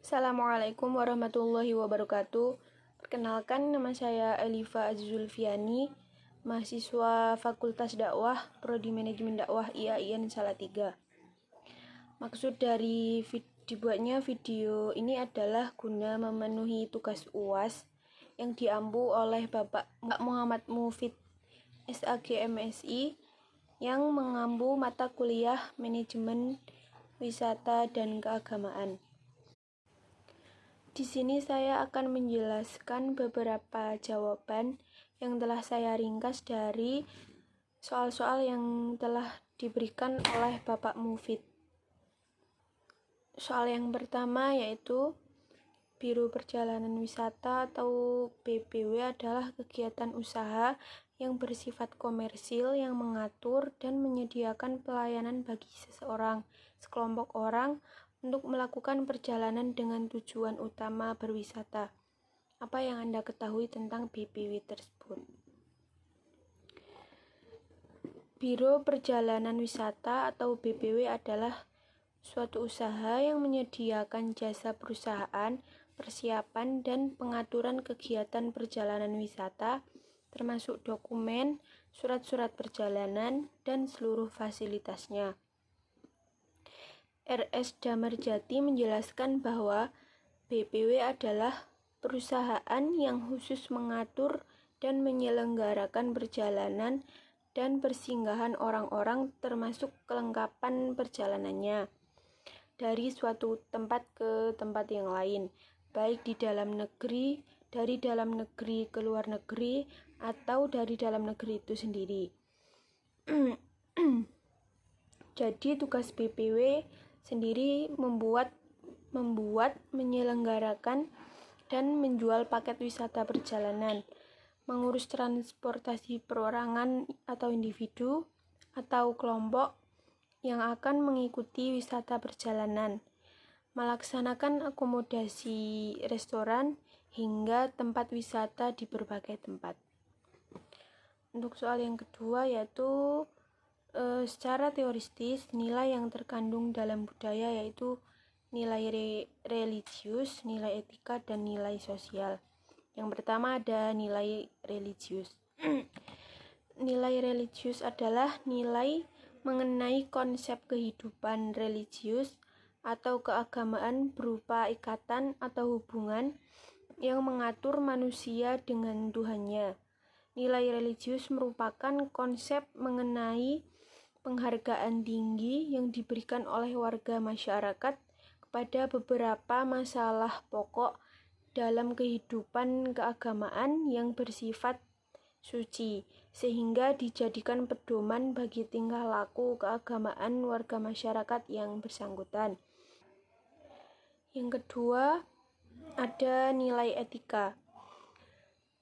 Assalamualaikum warahmatullahi wabarakatuh. Perkenalkan, nama saya Eliva Azulfiani, mahasiswa Fakultas Dakwah, Prodi Manajemen Dakwah IAIN Salatiga. Maksud dari dibuatnya video ini adalah guna memenuhi tugas UAS yang diampu oleh Bapak Muhammad Mufid SAG MSI yang mengampu mata kuliah Manajemen Wisata dan Keagamaan. Di sini saya akan menjelaskan beberapa jawaban yang telah saya ringkas dari soal-soal yang telah diberikan oleh Bapak Mufid. Soal yang pertama yaitu Biro Perjalanan Wisata atau BPW adalah kegiatan usaha yang bersifat komersil yang mengatur dan menyediakan pelayanan bagi seseorang, sekelompok orang untuk melakukan perjalanan dengan tujuan utama berwisata. Apa yang Anda ketahui tentang BPW tersebut? Biro Perjalanan Wisata atau BPW adalah suatu usaha yang menyediakan jasa perusahaan, persiapan, dan pengaturan kegiatan perjalanan wisata, termasuk dokumen, surat-surat perjalanan, dan seluruh fasilitasnya. RS Damarjati menjelaskan bahwa BPW adalah perusahaan yang khusus mengatur dan menyelenggarakan perjalanan dan persinggahan orang-orang termasuk kelengkapan perjalanannya dari suatu tempat ke tempat yang lain, baik di dalam negeri, dari dalam negeri ke luar negeri, atau dari dalam negeri itu sendiri. Jadi tugas BPW sendiri membuat, menyelenggarakan, dan menjual paket wisata perjalanan, mengurus transportasi perorangan atau individu atau kelompok yang akan mengikuti wisata perjalanan, melaksanakan akomodasi restoran hingga tempat wisata di berbagai tempat. Untuk soal yang kedua yaitu secara teoristis, nilai yang terkandung dalam budaya yaitu nilai religius, nilai etika, dan nilai sosial. Yang pertama ada nilai religius. Nilai religius adalah nilai mengenai konsep kehidupan religius atau keagamaan berupa ikatan atau hubungan yang mengatur manusia dengan Tuhannya. Nilai religius merupakan konsep mengenai penghargaan tinggi yang diberikan oleh warga masyarakat kepada beberapa masalah pokok dalam kehidupan keagamaan yang bersifat suci, sehingga dijadikan pedoman bagi tingkah laku keagamaan warga masyarakat yang bersangkutan. Yang kedua, ada nilai etika.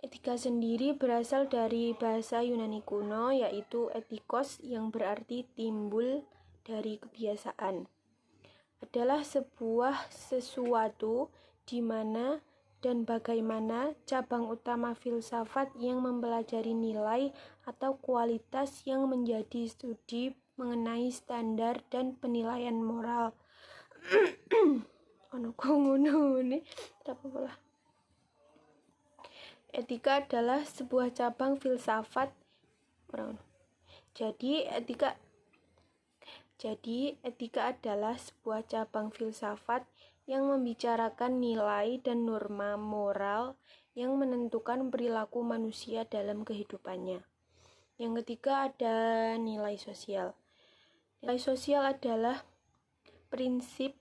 Etika sendiri berasal dari bahasa Yunani kuno, yaitu etikos yang berarti timbul dari kebiasaan. Adalah sebuah sesuatu di mana dan bagaimana cabang utama filsafat yang mempelajari nilai atau kualitas yang menjadi studi mengenai standar dan penilaian moral. Etika adalah sebuah cabang filsafat. Jadi etika adalah sebuah cabang filsafat yang membicarakan nilai dan norma moral yang menentukan perilaku manusia dalam kehidupannya. Yang ketiga ada nilai sosial. Nilai sosial adalah prinsip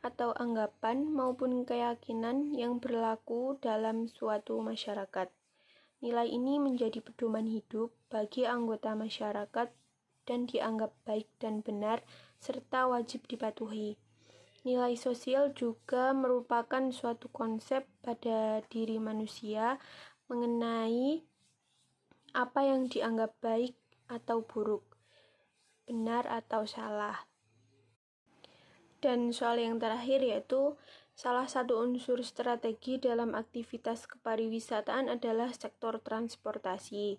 atau anggapan maupun keyakinan yang berlaku dalam suatu masyarakat. Nilai ini menjadi pedoman hidup bagi anggota masyarakat dan dianggap baik dan benar serta wajib dipatuhi. Nilai sosial juga merupakan suatu konsep pada diri manusia mengenai apa yang dianggap baik atau buruk, benar atau salah. Dan soal yang terakhir yaitu salah satu unsur strategi dalam aktivitas kepariwisataan adalah sektor transportasi.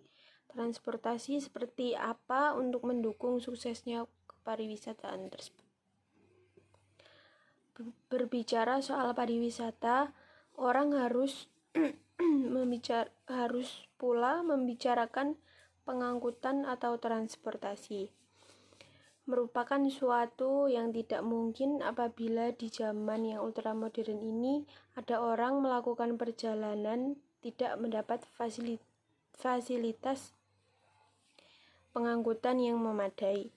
Transportasi seperti apa untuk mendukung suksesnya kepariwisataan tersebut? berbicara soal pariwisata, orang harus harus pula membicarakan pengangkutan atau transportasi. Merupakan suatu yang tidak mungkin apabila di zaman yang ultramodern ini ada orang melakukan perjalanan tidak mendapat fasilitas pengangkutan yang memadai.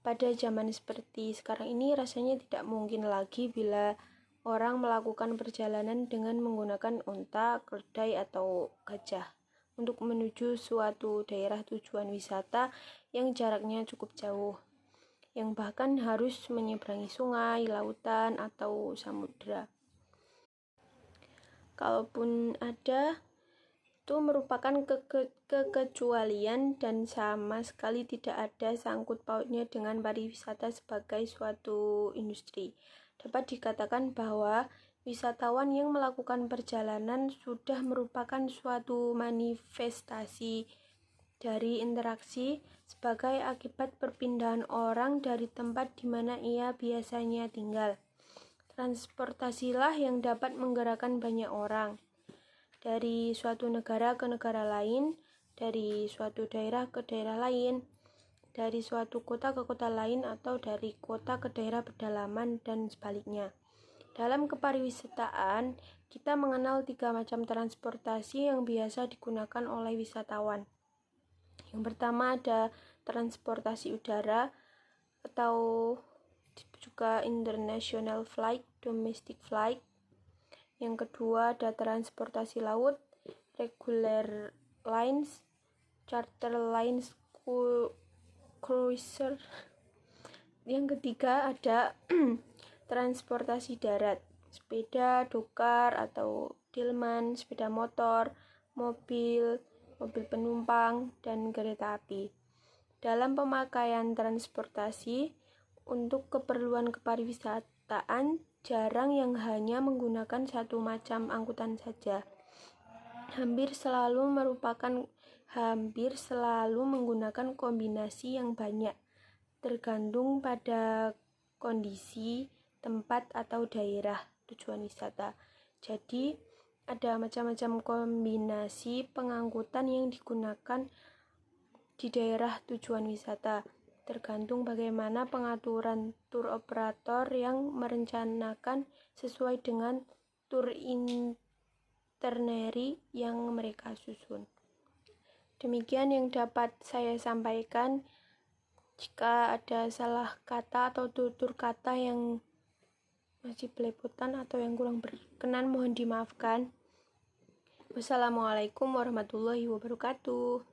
Pada zaman seperti sekarang ini rasanya tidak mungkin lagi bila orang melakukan perjalanan dengan menggunakan unta, keledai, atau gajah untuk menuju suatu daerah tujuan wisata yang jaraknya cukup jauh, yang bahkan harus menyeberangi sungai, lautan, atau samudera. Kalaupun ada, itu merupakan kekecualian dan sama sekali tidak ada sangkut pautnya dengan pariwisata sebagai suatu industri. Dapat dikatakan bahwa wisatawan yang melakukan perjalanan sudah merupakan suatu manifestasi dari interaksi sebagai akibat perpindahan orang dari tempat di mana ia biasanya tinggal. Transportasilah yang dapat menggerakkan banyak orang dari suatu negara ke negara lain, dari suatu daerah ke daerah lain, dari suatu kota ke kota lain, atau dari kota ke daerah pedalaman, dan sebaliknya. Dalam kepariwisataan, kita mengenal 3 macam transportasi yang biasa digunakan oleh wisatawan. Yang pertama ada transportasi udara atau juga international flight, domestic flight. Yang kedua ada transportasi laut, regular lines, charter lines, cruiser. Yang ketiga ada transportasi darat, sepeda, dokar atau delman, sepeda motor, mobil penumpang, dan kereta api. Dalam pemakaian transportasi untuk keperluan kepariwisataan, jarang yang hanya menggunakan satu macam angkutan saja. Hampir selalu menggunakan kombinasi yang banyak, tergantung pada kondisi, tempat, atau daerah tujuan wisata. Jadi, ada macam-macam kombinasi pengangkutan yang digunakan di daerah tujuan wisata, tergantung bagaimana pengaturan tur operator yang merencanakan sesuai dengan tur itinerary yang mereka susun. Demikian yang dapat saya sampaikan. Jika ada salah kata atau tutur kata yang masih belepotan atau yang kurang berkenan, mohon dimaafkan. Wassalamualaikum warahmatullahi wabarakatuh.